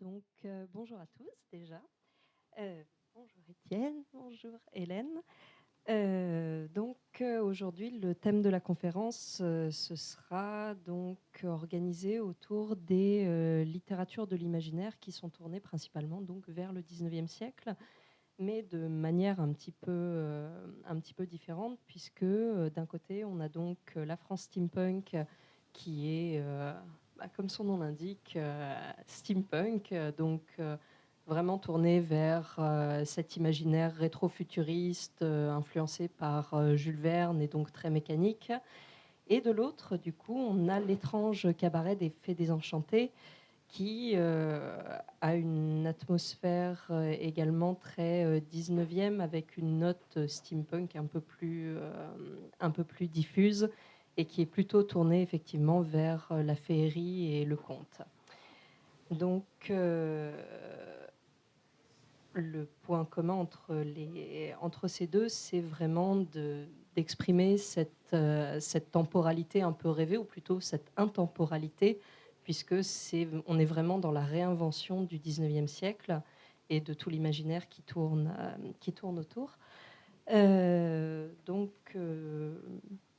Donc, bonjour à tous déjà. Bonjour Étienne, bonjour Hélène. Aujourd'hui, le thème de la conférence, ce sera donc organisé autour des littératures de l'imaginaire qui sont tournées principalement donc vers le 19e siècle, mais de manière un petit peu différente, puisque d'un côté, on a donc la France steampunk qui est, comme son nom l'indique, steampunk, vraiment tournée vers cet imaginaire rétro-futuriste influencé par Jules Verne et donc très mécanique. Et de l'autre, du coup, on a l'étrange cabaret des Fées désenchantées qui a une atmosphère également très 19e avec une note steampunk un peu plus diffuse et qui est plutôt tournée effectivement vers la féerie et le conte. Donc, le point commun entre ces deux, c'est vraiment d'exprimer cette temporalité un peu rêvée, ou plutôt cette intemporalité, puisque on est vraiment dans la réinvention du 19e siècle et de tout l'imaginaire qui tourne autour.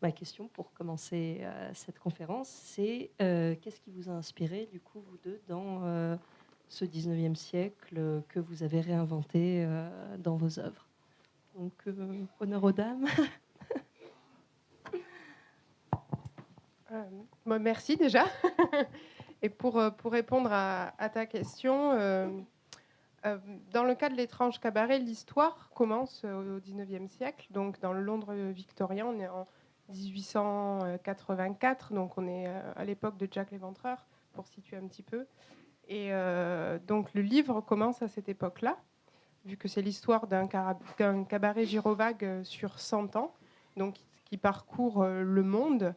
Ma question pour commencer cette conférence, c'est qu'est-ce qui vous a inspiré, du coup, vous deux, dans ce 19e siècle que vous avez réinventé dans vos œuvres. Donc, honneur aux dames. Merci déjà. Et pour répondre à ta question, dans le cas de l'étrange cabaret, l'histoire commence au 19e siècle, donc dans le Londres victorien. On est en 1884, donc on est à l'époque de Jack l'Éventreur, pour situer un petit peu. Et donc le livre commence à cette époque-là, vu que c'est l'histoire d'un cabaret gyrovague sur 100 ans, donc qui parcourt le monde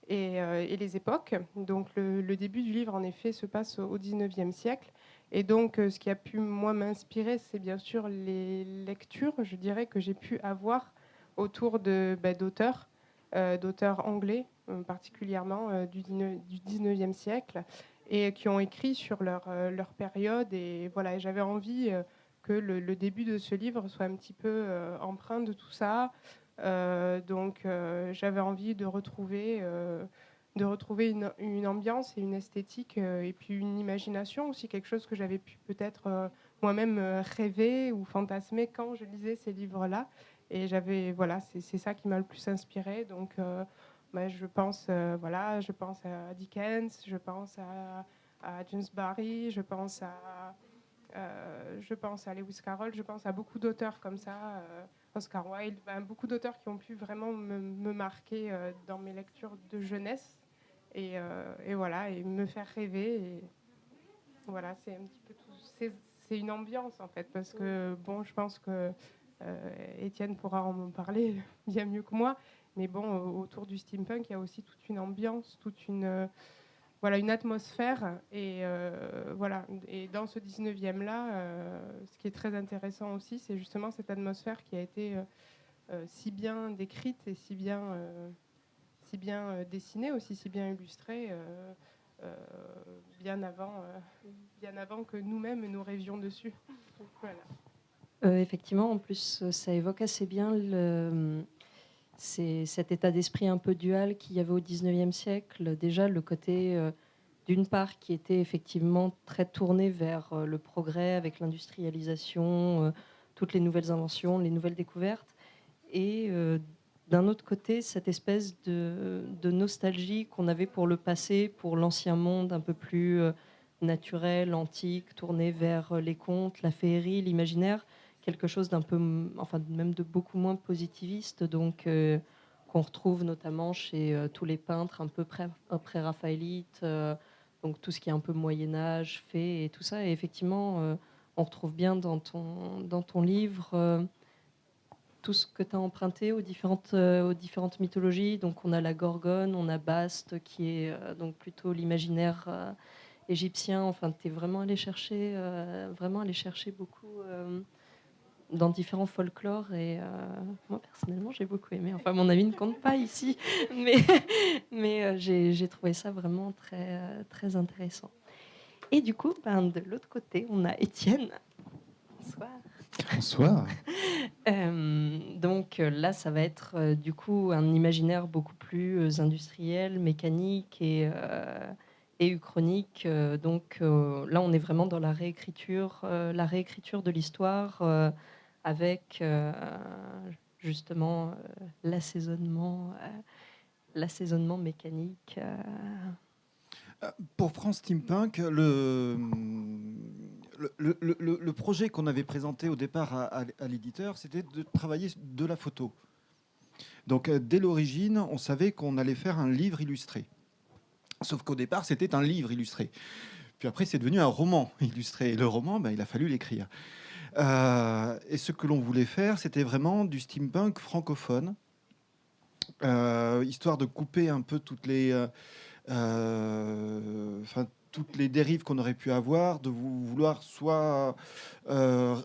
et les époques. Donc le début du livre, en effet, se passe au 19e siècle. Et donc ce qui a pu, moi, m'inspirer, c'est bien sûr les lectures, je dirais, que j'ai pu avoir autour d'auteurs anglais, particulièrement du 19e siècle, et qui ont écrit sur leur période. Et voilà, j'avais envie que le début de ce livre soit un petit peu empreint de tout ça. J'avais envie de retrouver une ambiance et une esthétique et puis une imagination aussi, quelque chose que j'avais pu peut-être moi-même rêver ou fantasmer quand je lisais ces livres-là. Et voilà, c'est ça qui m'a le plus inspiré. Donc je pense à Dickens, je pense à James Barrie, je pense à Lewis Carroll, je pense à beaucoup d'auteurs comme ça, Oscar Wilde, beaucoup d'auteurs qui ont pu vraiment me marquer dans mes lectures de jeunesse et voilà, et me faire rêver. Et voilà, c'est un petit peu tout. C'est une ambiance en fait, parce que bon, je pense que Étienne pourra en parler bien mieux que moi, mais bon, autour du steampunk, il y a aussi toute une ambiance, voilà, une atmosphère. Et voilà. Et dans ce 19e là, ce qui est très intéressant aussi, c'est justement cette atmosphère qui a été si bien décrite et si bien dessinée aussi, si bien illustrée, euh, bien avant que nous-mêmes nous rêvions dessus. Donc, voilà. Effectivement, en plus, ça évoque assez bien cet état d'esprit un peu dual qu'il y avait au 19e siècle. Déjà, le côté, d'une part, qui était effectivement très tourné vers le progrès avec l'industrialisation, toutes les nouvelles inventions, les nouvelles découvertes. Et d'un autre côté, cette espèce de nostalgie qu'on avait pour le passé, pour l'ancien monde un peu plus naturel, antique, tourné vers les contes, la féerie, l'imaginaire, quelque chose d'un peu, enfin même de beaucoup moins positiviste, donc qu'on retrouve notamment chez tous les peintres un peu pré-raphaélites, donc tout ce qui est un peu Moyen Âge, fées et tout ça. Et effectivement, on retrouve bien dans ton livre tout ce que tu as emprunté aux différentes mythologies. Donc on a la Gorgone, on a Bast qui est donc plutôt l'imaginaire égyptien. Enfin, tu es vraiment allé chercher beaucoup dans différents folklores. Et moi, personnellement, j'ai beaucoup aimé. Enfin, mon avis ne compte pas ici, mais j'ai trouvé ça vraiment très, très intéressant. Et du coup, de l'autre côté, on a Étienne. Bonsoir. Bonsoir. Donc là, ça va être du coup un imaginaire beaucoup plus industriel, mécanique et uchronique. Donc là, on est vraiment dans la réécriture de l'histoire avec justement l'assaisonnement mécanique. Pour France Steampunk, le projet qu'on avait présenté au départ à l'éditeur, c'était de travailler de la photo. Donc, dès l'origine, on savait qu'on allait faire un livre illustré. Sauf qu'au départ, c'était un livre illustré. Puis après, c'est devenu un roman illustré. Et le roman, il a fallu l'écrire. Et ce que l'on voulait faire, c'était vraiment du steampunk francophone, histoire de couper un peu toutes les dérives qu'on aurait pu avoir, de vouloir soit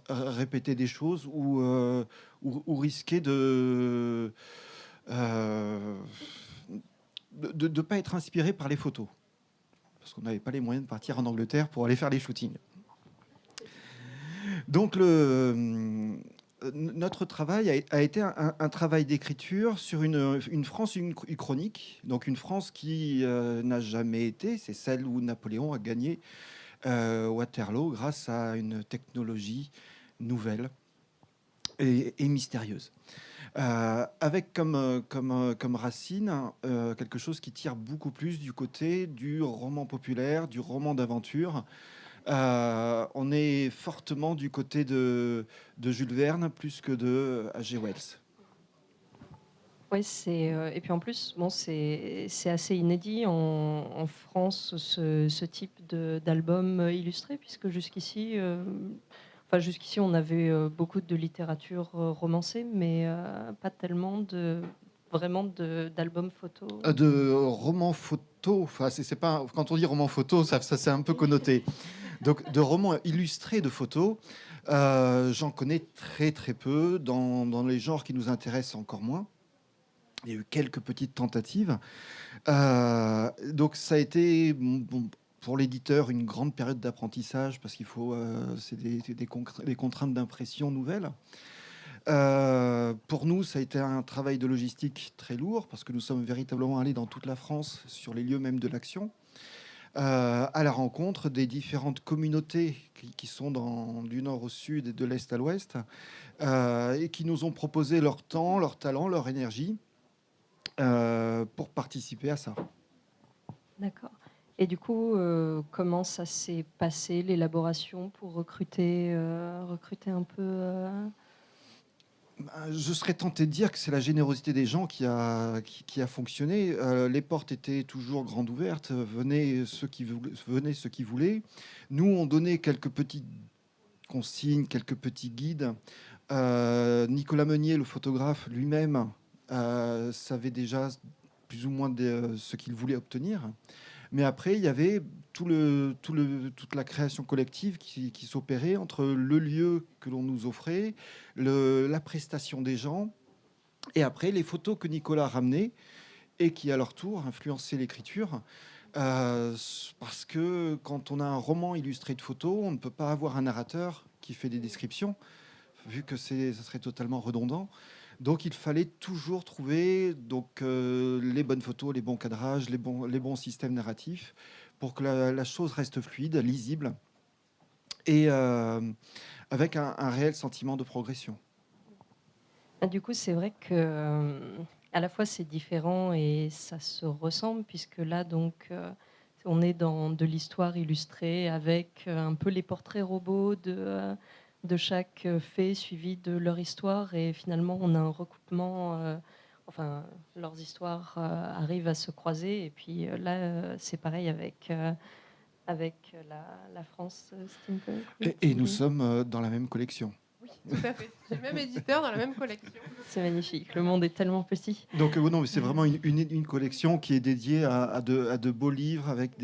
répéter des choses ou risquer de pas être inspiré par les photos. Parce qu'on n'avait pas les moyens de partir en Angleterre pour aller faire les shootings. Donc notre travail a été un travail d'écriture sur une France uchronique, donc une France qui n'a jamais été, c'est celle où Napoléon a gagné Waterloo grâce à une technologie nouvelle et mystérieuse. Avec comme racine quelque chose qui tire beaucoup plus du côté du roman populaire, du roman d'aventure. On est fortement du côté de Jules Verne plus que de H.G. Wells. Ouais, et puis en plus, bon, c'est assez inédit en France ce type d'album illustré, puisque jusqu'ici, on avait beaucoup de littérature romancée, mais pas tellement vraiment d'albums photo. De romans photo, enfin, c'est pas, quand on dit roman photo, ça c'est un peu connoté. Donc de romans illustrés de photos, j'en connais très très peu. Dans les genres qui nous intéressent, encore moins. Il y a eu quelques petites tentatives. Donc ça a été pour l'éditeur une grande période d'apprentissage parce qu'il faut, c'est des contraintes d'impression nouvelles. Pour nous, ça a été un travail de logistique très lourd parce que nous sommes véritablement allés dans toute la France sur les lieux même de l'action. À la rencontre des différentes communautés qui sont du nord au sud et de l'est à l'ouest, et qui nous ont proposé leur temps, leur talent, leur énergie pour participer à ça. D'accord. Et du coup, comment ça s'est passé, l'élaboration, pour recruter un peu Je serais tenté de dire que c'est la générosité des gens qui a fonctionné. Les portes étaient toujours grandes ouvertes. Venaient ceux qui voulaient. Nous, on donnait quelques petites consignes, quelques petits guides. Nicolas Meunier, le photographe lui-même, savait déjà plus ou moins ce qu'il voulait obtenir. Mais après, il y avait toute la création collective qui s'opérait entre le lieu que l'on nous offrait, la prestation des gens, et après les photos que Nicolas ramenait et qui, à leur tour, influençaient l'écriture. Parce que quand on a un roman illustré de photos, on ne peut pas avoir un narrateur qui fait des descriptions, vu que ça serait totalement redondant. Donc il fallait toujours trouver les bonnes photos, les bons cadrages, les bons systèmes narratifs pour que la chose reste fluide, lisible et avec un réel sentiment de progression. Du coup, c'est vrai que à la fois c'est différent et ça se ressemble, puisque là, donc, on est dans de l'histoire illustrée avec un peu les portraits robots de chaque fait suivi de leur histoire, et finalement, on a un recoupement. Enfin, leurs histoires arrivent à se croiser, et puis là, c'est pareil avec la France steampunk. Et nous sommes dans la même collection. Oui, tout à fait. J'ai le même éditeur dans la même collection. C'est magnifique. Le monde est tellement petit. Donc non, mais c'est vraiment une collection qui est dédiée à de beaux livres avec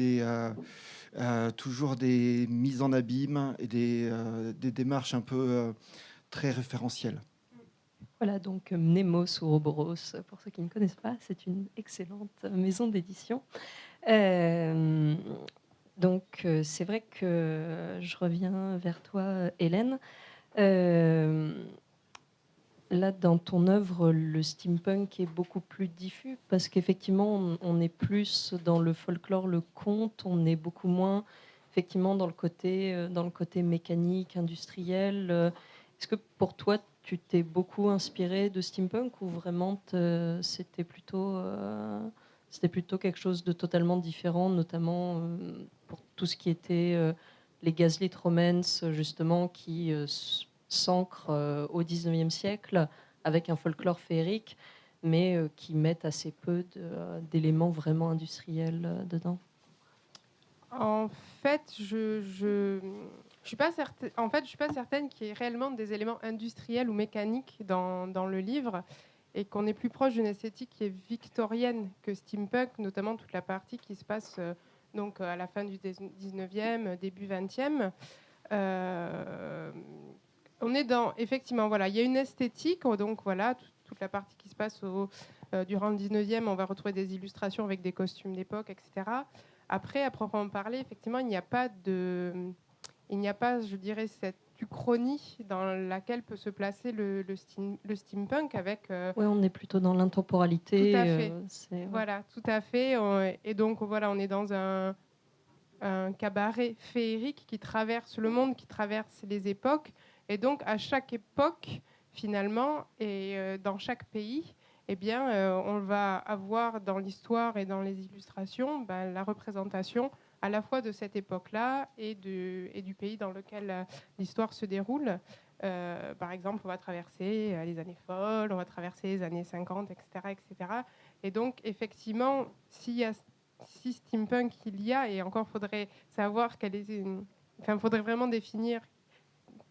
toujours des mises en abîme et des démarches un peu très référentielles. Voilà, donc Mnemos ou Ouroboros, pour ceux qui ne connaissent pas, c'est une excellente maison d'édition. Euh, Donc, c'est vrai que je reviens vers toi, Hélène. Euh, Là, dans ton œuvre, le steampunk est beaucoup plus diffus parce qu'effectivement, on est plus dans le folklore, le conte, on est beaucoup moins effectivement dans le côté mécanique, industriel. Est-ce que pour toi, tu t'es beaucoup inspiré de steampunk ou vraiment c'était plutôt quelque chose de totalement différent, notamment pour tout ce qui était les Gaslit Romance, justement, qui s'ancre au 19e siècle avec un folklore féerique, mais qui mettent assez peu d'éléments vraiment industriels dedans. En fait, je suis pas certaine. En fait, je suis pas certaine qu'il y ait réellement des éléments industriels ou mécaniques dans le livre, et qu'on est plus proche d'une esthétique qui est victorienne que steampunk, notamment toute la partie qui se passe donc à la fin du 19e, début 20e. On est dans, effectivement, voilà, il y a une esthétique, donc voilà, toute la partie qui se passe durant le 19e, on va retrouver des illustrations avec des costumes d'époque, etc. Après, à proprement parler, effectivement, il n'y a pas, je dirais, cette uchronie dans laquelle peut se placer le steampunk avec... Ouais, on est plutôt dans tout l'intemporalité. à fait. Ouais. Voilà, tout à fait. Et donc, voilà, on est dans un cabaret féerique qui traverse le monde, qui traverse les époques. Et donc, à chaque époque, finalement, et dans chaque pays, eh bien, on va avoir dans l'histoire et dans les illustrations la représentation à la fois de cette époque-là et du pays dans lequel l'histoire se déroule. Par exemple, on va traverser les années folles, on va traverser les années 50, etc. etc. Et donc, effectivement, s'il y a si steampunk il y a, et encore faudrait savoir enfin, faudrait vraiment définir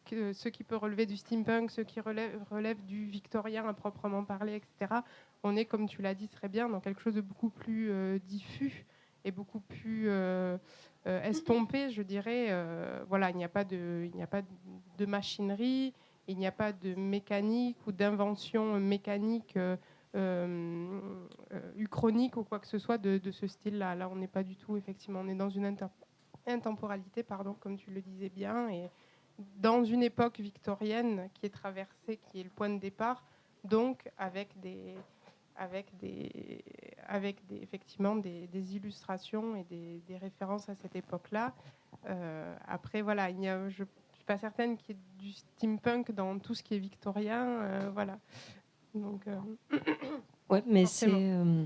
ce qui peut relever du steampunk, ce qui relève du victorien à proprement parler, etc. On est, comme tu l'as dit très bien, dans quelque chose de beaucoup plus diffus et beaucoup plus estompé, je dirais. Voilà, il n'y a pas de machinerie, il n'y a pas de mécanique ou d'invention mécanique uchronique ou quoi que ce soit de ce style-là. Là, on n'est pas du tout, effectivement, on est dans une intemporalité, pardon, comme tu le disais bien, et dans une époque victorienne qui est traversée, qui est le point de départ, donc effectivement des illustrations et des références à cette époque-là. Après, voilà, je ne suis pas certaine qu'il y ait du steampunk dans tout ce qui est victorien. Voilà. Donc, Ouais, mais forcément.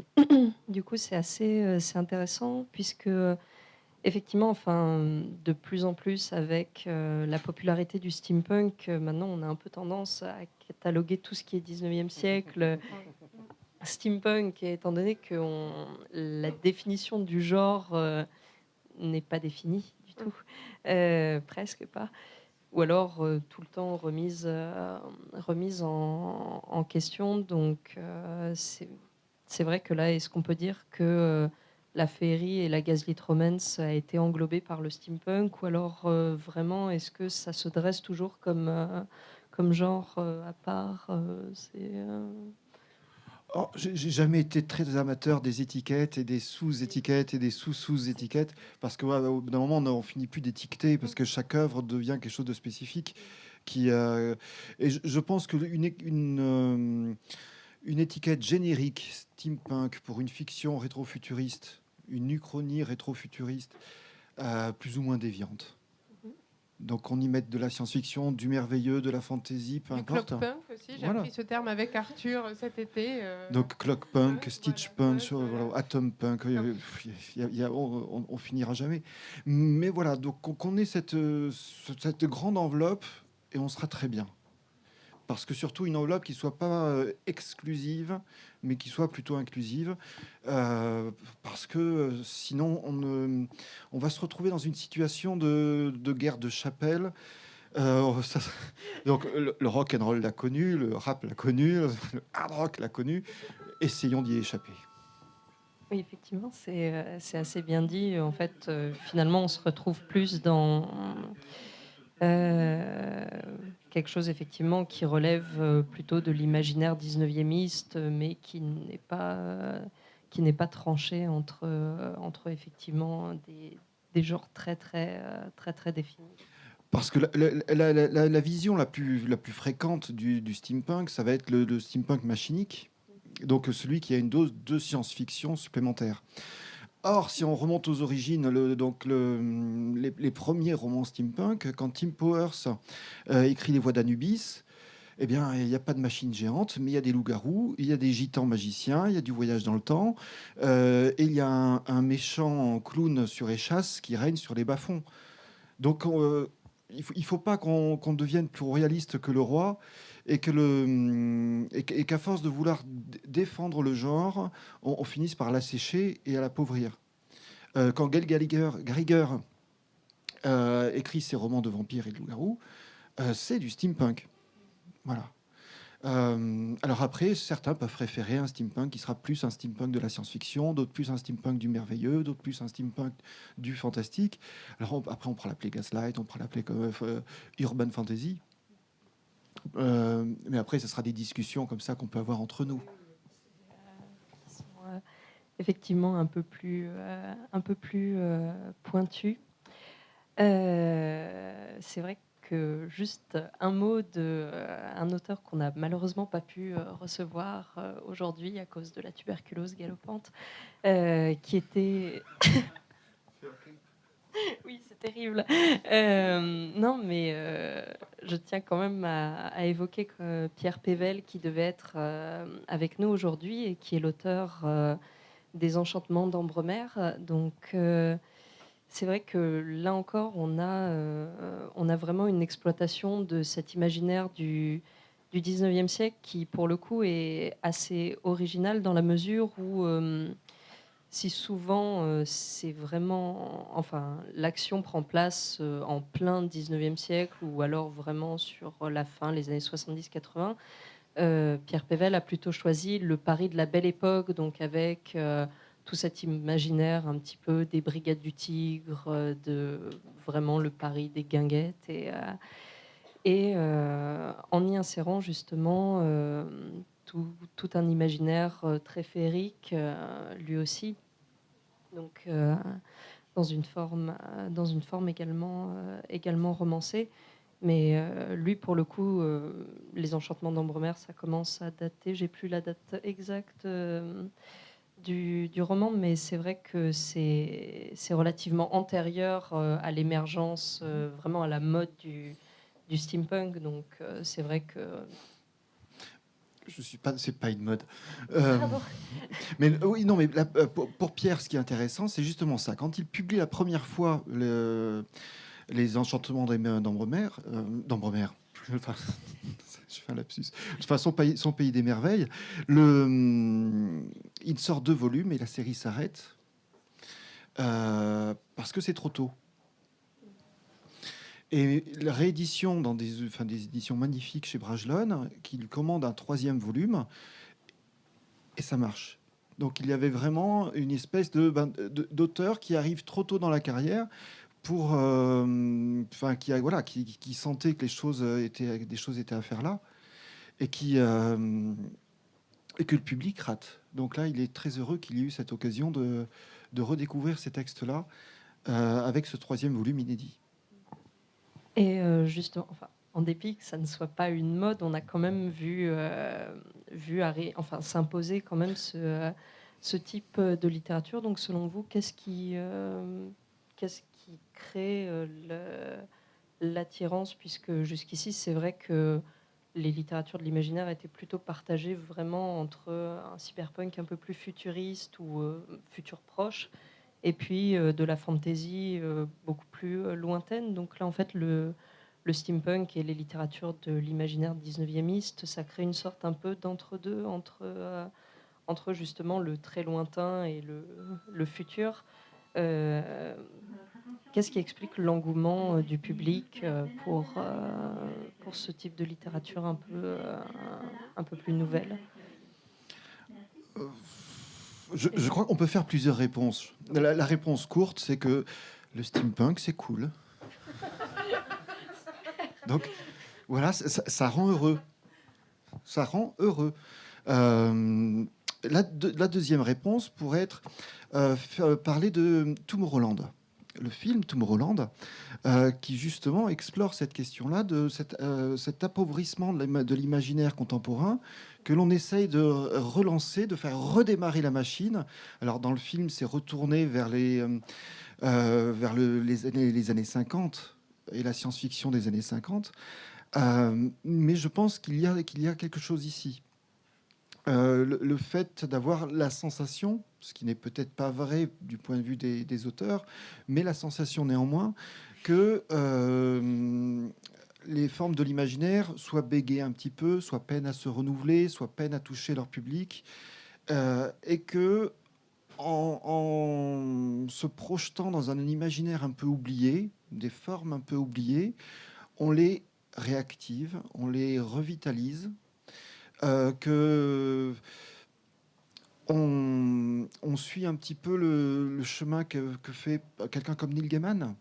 du coup, c'est intéressant puisque effectivement, enfin, de plus en plus avec la popularité du steampunk, maintenant on a un peu tendance à cataloguer tout ce qui est 19e siècle steampunk, et étant donné que la définition du genre n'est pas définie du tout, presque pas, ou alors tout le temps remise en question. Donc c'est vrai que là, est-ce qu'on peut dire que la féerie et la gaslit romance a été englobée par le steampunk, ou alors vraiment est-ce que ça se dresse toujours comme genre à part Oh, j'ai jamais été très amateur des étiquettes et des sous-étiquettes et des sous-sous-étiquettes parce que au bout d'un moment on finit plus d'étiqueter parce que chaque œuvre devient quelque chose de spécifique et je pense que une étiquette générique steampunk pour une fiction rétrofuturiste, une uchronie rétrofuturiste, plus ou moins déviante. Donc on y met de la science-fiction, du merveilleux, de la fantasy, peu Du importe. clockpunk aussi, j'ai Voilà. appris ce terme avec Arthur cet été. Donc clockpunk, Ouais, stitchpunk, voilà. voilà, atompunk, on finira jamais. Mais voilà, donc qu'on ait cette grande enveloppe et on sera très bien. Parce que surtout une enveloppe qui soit pas exclusive, mais qui soit plutôt inclusive, parce que sinon on va se retrouver dans une situation de guerre de chapelle. Donc le rock and roll l'a connu, le rap l'a connu, le hard rock l'a connu. Essayons d'y échapper. Oui, effectivement, c'est assez bien dit. En fait, finalement, on se retrouve plus dans euh, quelque chose, effectivement, qui relève plutôt de l'imaginaire 19e, mais qui n'est pas tranché entre effectivement, des genres très définis. Parce que la vision la plus fréquente du steampunk, ça va être le steampunk machinique, donc celui qui a une dose de science-fiction supplémentaire. Or, si on remonte aux origines, les premiers romans steampunk, quand Tim Powers écrit Les Voix d'Anubis, eh bien, il n'y a pas de machine géante, mais il y a des loups-garous, il y a des gitans magiciens, il y a du voyage dans le temps, et il y a un méchant clown sur échasse qui règne sur les bas-fonds. Donc, il faut pas qu'on devienne plus réaliste que le roi et qu'à force de vouloir défendre le genre, on finisse par l'assécher et à l'appauvrir. Quand Gail Garriger écrit ses romans de vampires et de loups-garous, c'est du steampunk. Voilà. Alors après, certains peuvent préférer un steampunk qui sera plus un steampunk de la science-fiction, d'autres plus un steampunk du merveilleux, d'autres plus un steampunk du fantastique. Alors après, on pourra l'appeler Gaslight, on pourra l'appeler comme Urban Fantasy. Mais après, ce sera des discussions comme ça qu'on peut avoir entre nous. Qui sont effectivement un peu plus pointues. C'est vrai que juste un mot d'un auteur qu'on n'a malheureusement pas pu recevoir aujourd'hui à cause de la tuberculose galopante, qui était... Oui, c'est terrible. Non, mais je tiens quand même à évoquer que Pierre Pével, qui devait être avec nous aujourd'hui et qui est l'auteur des Enchantements d'Ambremer. Donc, c'est vrai que là encore, on a vraiment une exploitation de cet imaginaire du 19e siècle qui, pour le coup, est assez original dans la mesure où, si souvent c'est vraiment, enfin, l'action prend place en plein 19e siècle ou alors vraiment sur la fin, les années 70-80, Pierre Pével a plutôt choisi le Paris de la Belle Époque, donc avec tout cet imaginaire un petit peu des Brigades du Tigre, de vraiment le Paris des guinguettes, et en y insérant justement tout un imaginaire très féerique, lui aussi. Donc dans une forme également romancée. Mais lui, pour le coup, les Enchantements d'Ambremer, ça commence à dater. J'ai plus la date exacte du roman, mais c'est vrai que c'est relativement antérieur à l'émergence, vraiment à la mode du steampunk. Donc c'est vrai que... Je suis pas, c'est pas une mode. Mais oui, non, mais pour Pierre, ce qui est intéressant, c'est justement ça. Quand il publie la première fois les Enchantements d'Ambremer, enfin, je fais un lapsus. Enfin, son pays des merveilles, il sort 2 volumes et la série s'arrête parce que c'est trop tôt. Et la réédition dans des éditions magnifiques chez Brajlon, qui lui commande un 3e volume, et ça marche. Donc il y avait vraiment une espèce d'auteur qui arrive trop tôt dans la carrière pour, qui sentait que des choses étaient à faire là, et et que le public rate. Donc là, il est très heureux qu'il ait eu cette occasion de redécouvrir ces textes-là avec ce 3e volume inédit. Et justement, enfin, en dépit que ça ne soit pas une mode, on a quand même vu s'imposer quand même ce type de littérature. Donc, selon vous, qu'est-ce qui crée l'attirance, puisque jusqu'ici, c'est vrai que les littératures de l'imaginaire étaient plutôt partagées vraiment entre un cyberpunk un peu plus futuriste ou futur proche, et puis de la fantasy beaucoup plus lointaine. Donc là, en fait, le steampunk et les littératures de l'imaginaire 19e, ça crée une sorte un peu d'entre-deux, entre justement le très lointain et le futur. Qu'est-ce qui explique l'engouement du public pour ce type de littérature un peu plus nouvelle? Je crois qu'on peut faire plusieurs réponses. La réponse courte, c'est que le steampunk, c'est cool. Donc, voilà, ça rend heureux. Ça rend heureux. La deuxième réponse pourrait être parler de Tomorrowland. le film Tomorrowland, qui justement explore cette question-là de cet appauvrissement de l'imaginaire contemporain que l'on essaye de relancer, de faire redémarrer la machine. Alors dans le film, c'est retourné vers les années 50 et la science-fiction des années 50. Mais je pense qu'il y a quelque chose ici. Le fait d'avoir la sensation, ce qui n'est peut-être pas vrai du point de vue des auteurs, mais la sensation néanmoins que les formes de l'imaginaire soient bégayées un petit peu, soient peine à se renouveler, soient peine à toucher leur public, et que en se projetant dans un imaginaire un peu oublié, des formes un peu oubliées, on les réactive, on les revitalise, que on suit un petit peu le chemin que fait quelqu'un comme Neil Gaiman,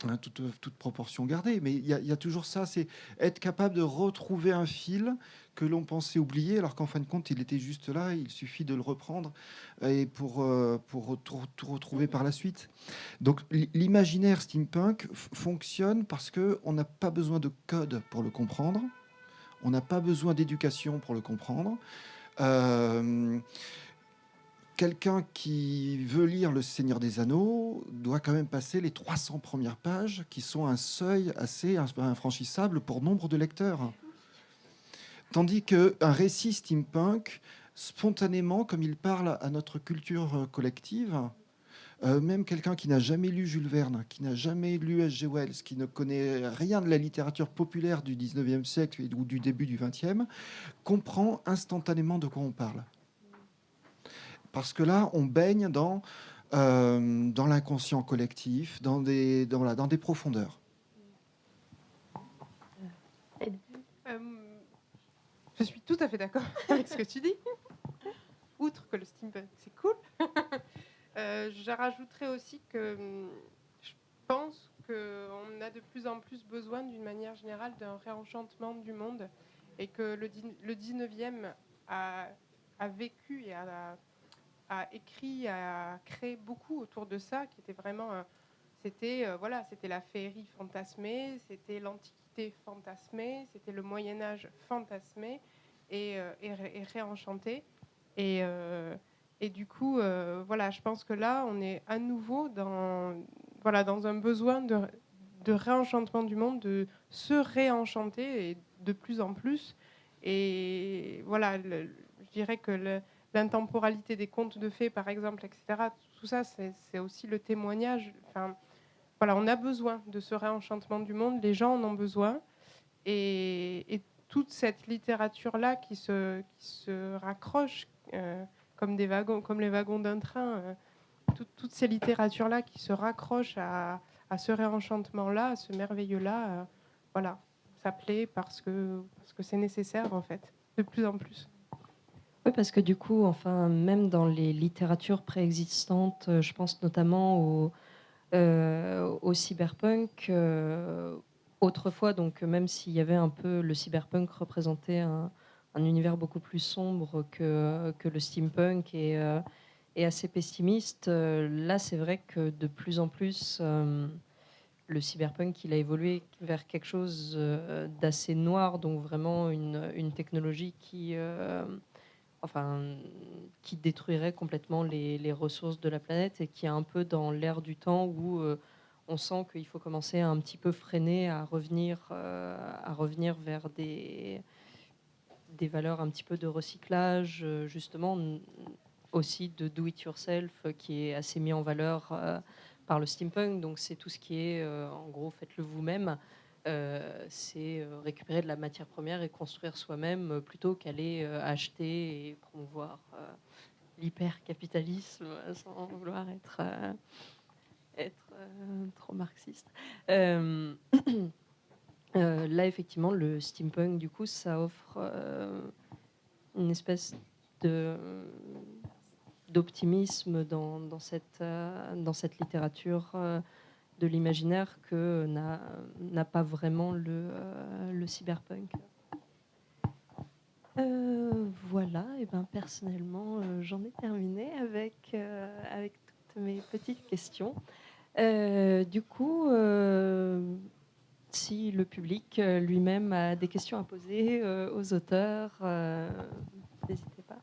hein, toute proportion gardée. Mais il y a toujours ça, c'est être capable de retrouver un fil que l'on pensait oublier, alors qu'en fin de compte, il était juste là. Il suffit de le reprendre et pour tout retrouver par la suite. Donc l'imaginaire steampunk fonctionne parce que on n'a pas besoin de code pour le comprendre. On n'a pas besoin d'éducation pour le comprendre. Euh, Quelqu'un qui veut lire Le Seigneur des Anneaux doit quand même passer les 300 premières pages, qui sont un seuil assez infranchissable pour nombre de lecteurs. Tandis qu'un récit steampunk, spontanément, comme il parle à notre culture collective, même quelqu'un qui n'a jamais lu Jules Verne, qui n'a jamais lu H.G. Wells, qui ne connaît rien de la littérature populaire du 19e siècle ou du début du 20e, comprend instantanément de quoi on parle. Parce que là, on baigne dans l'inconscient collectif, dans des profondeurs. Je suis tout à fait d'accord avec ce que tu dis. Outre que le steampunk, c'est cool. Je rajouterais aussi que je pense qu'on a de plus en plus besoin, d'une manière générale, d'un réenchantement du monde et que le 19e a vécu et a écrit, a créé beaucoup autour de ça, qui était vraiment... c'était la féerie fantasmée, c'était l'Antiquité fantasmée, c'était le Moyen-Âge fantasmé et réenchanté. Et du coup, je pense que là, on est à nouveau dans un besoin de réenchantement du monde, de se réenchanter et de plus en plus. Et voilà, je dirais que l'intemporalité des contes de fées, par exemple, etc., tout ça, c'est aussi le témoignage. Enfin, voilà, on a besoin de ce réenchantement du monde, les gens en ont besoin. Et toute cette littérature-là qui se raccroche comme des wagons, comme les wagons d'un train, toutes ces littératures-là qui se raccrochent à ce réenchantement-là, à ce merveilleux-là, voilà, ça plaît parce que c'est nécessaire, en fait, de plus en plus. Oui, parce que du coup, enfin, même dans les littératures préexistantes, je pense notamment au cyberpunk. Autrefois, donc même s'il y avait un peu le cyberpunk représentait un univers beaucoup plus sombre que le steampunk et assez pessimiste, là c'est vrai que de plus en plus le cyberpunk il a évolué vers quelque chose d'assez noir, donc vraiment une technologie enfin, qui détruirait complètement les ressources de la planète et qui est un peu dans l'ère du temps où on sent qu'il faut commencer à un petit peu freiner, à revenir vers des valeurs un petit peu de recyclage, justement, aussi de do-it-yourself, qui est assez mis en valeur par le steampunk. Donc c'est tout ce qui est, en gros, faites-le vous-même. C'est récupérer de la matière première et construire soi-même plutôt qu'aller acheter et promouvoir l'hyper-capitalisme sans vouloir être trop marxiste. Là, effectivement, le steampunk, du coup, ça offre une espèce d'optimisme dans cette littérature de l'imaginaire que n'a pas vraiment le cyberpunk. Voilà, et ben personnellement, j'en ai terminé avec mes petites questions. Du coup, si le public lui-même a des questions à poser aux auteurs, n'hésitez pas.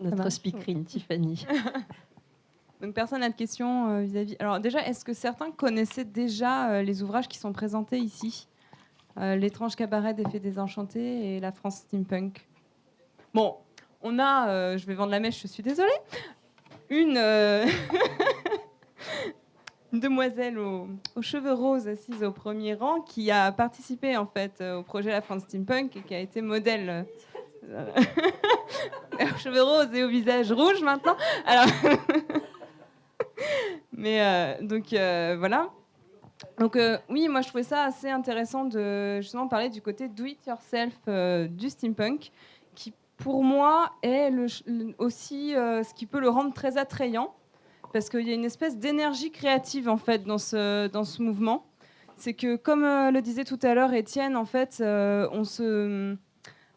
Notre speakerine, Tiffany. Donc personne n'a de questions vis-à-vis. Alors déjà, est-ce que certains connaissaient déjà les ouvrages qui sont présentés ici, L'étrange cabaret des Fées désenchantées et La France steampunk? Bon, on a, je vais vendre la mèche, je suis désolée, une demoiselle aux cheveux roses assise au premier rang qui a participé en fait au projet La France steampunk et qui a été modèle. Aux cheveux roses et au visage rouge maintenant. Alors mais donc voilà. Donc oui, moi je trouvais ça assez intéressant de justement parler du côté do it yourself du steampunk, qui pour moi est aussi ce qui peut le rendre très attrayant, parce qu'il y a une espèce d'énergie créative en fait dans ce mouvement. C'est que comme le disait tout à l'heure Étienne, en fait,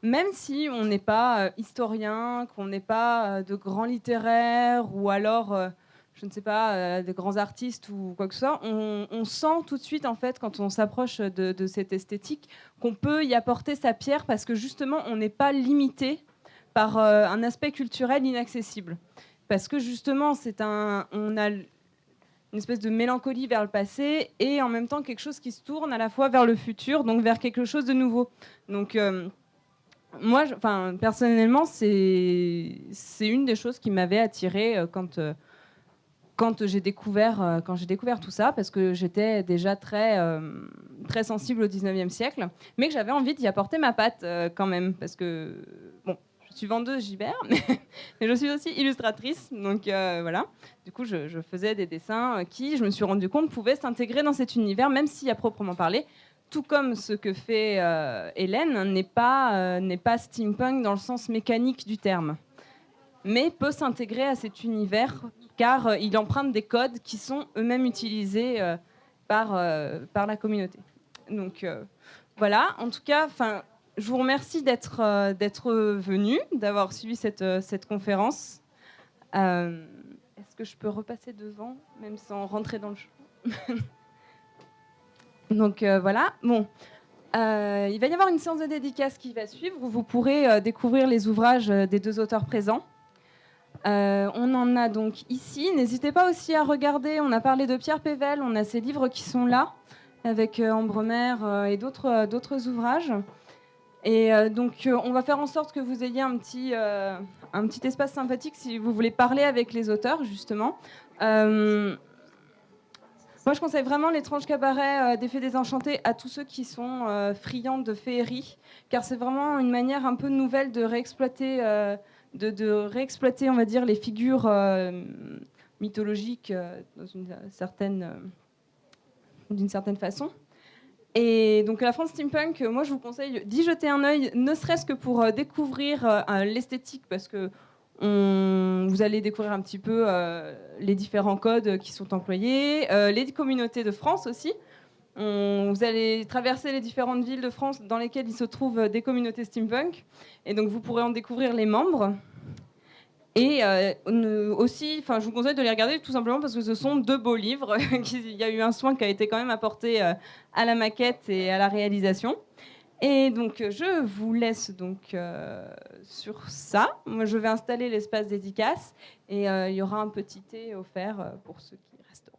même si on n'est pas historien, qu'on n'est pas de grands littéraires ou alors, je ne sais pas, de grands artistes ou quoi que ce soit, on sent tout de suite, en fait, quand on s'approche de cette esthétique, qu'on peut y apporter sa pierre parce que justement, on n'est pas limité par un aspect culturel inaccessible. Parce que justement, on a une espèce de mélancolie vers le passé et en même temps quelque chose qui se tourne à la fois vers le futur, donc vers quelque chose de nouveau. Donc moi, personnellement, c'est une des choses qui m'avait attirée quand j'ai découvert tout ça, parce que j'étais déjà très sensible au 19e siècle, mais que j'avais envie d'y apporter ma patte quand même, parce que bon, je suis vendeuse gibert, mais je suis aussi illustratrice, donc voilà. Du coup, je faisais des dessins qui, je me suis rendu compte, pouvaient s'intégrer dans cet univers, même si à proprement parler, tout comme ce que fait Hélène, n'est pas steampunk dans le sens mécanique du terme, mais peut s'intégrer à cet univers car il emprunte des codes qui sont eux-mêmes utilisés par la communauté. Donc voilà, en tout cas, je vous remercie d'être venu, d'avoir suivi cette conférence. Est-ce que je peux repasser devant, même sans rentrer dans le show? Donc voilà, bon. Il va y avoir une séance de dédicace qui va suivre où vous pourrez découvrir les ouvrages des deux auteurs présents. On en a donc ici. N'hésitez pas aussi à regarder, on a parlé de Pierre Pével, on a ses livres qui sont là, avec Ambremer et d'autres ouvrages. Et donc on va faire en sorte que vous ayez un petit espace sympathique si vous voulez parler avec les auteurs, justement. Moi, je conseille vraiment l'étrange cabaret des Fées désenchantées à tous ceux qui sont friands de féerie, car c'est vraiment une manière un peu nouvelle de réexploiter, on va dire, les figures mythologiques d'une certaine façon. Et donc la France steampunk, moi, je vous conseille d'y jeter un œil, ne serait-ce que pour découvrir l'esthétique, parce que vous allez découvrir un petit peu les différents codes qui sont employés, les communautés de France aussi. Vous allez traverser les différentes villes de France dans lesquelles il se trouve des communautés steampunk. Et donc vous pourrez en découvrir les membres. Et aussi, je vous conseille de les regarder tout simplement parce que ce sont deux beaux livres. Il y a eu un soin qui a été quand même apporté à la maquette et à la réalisation. Et donc, je vous laisse donc sur ça. Moi, je vais installer l'espace dédicace et il y aura un petit thé offert pour ceux qui resteront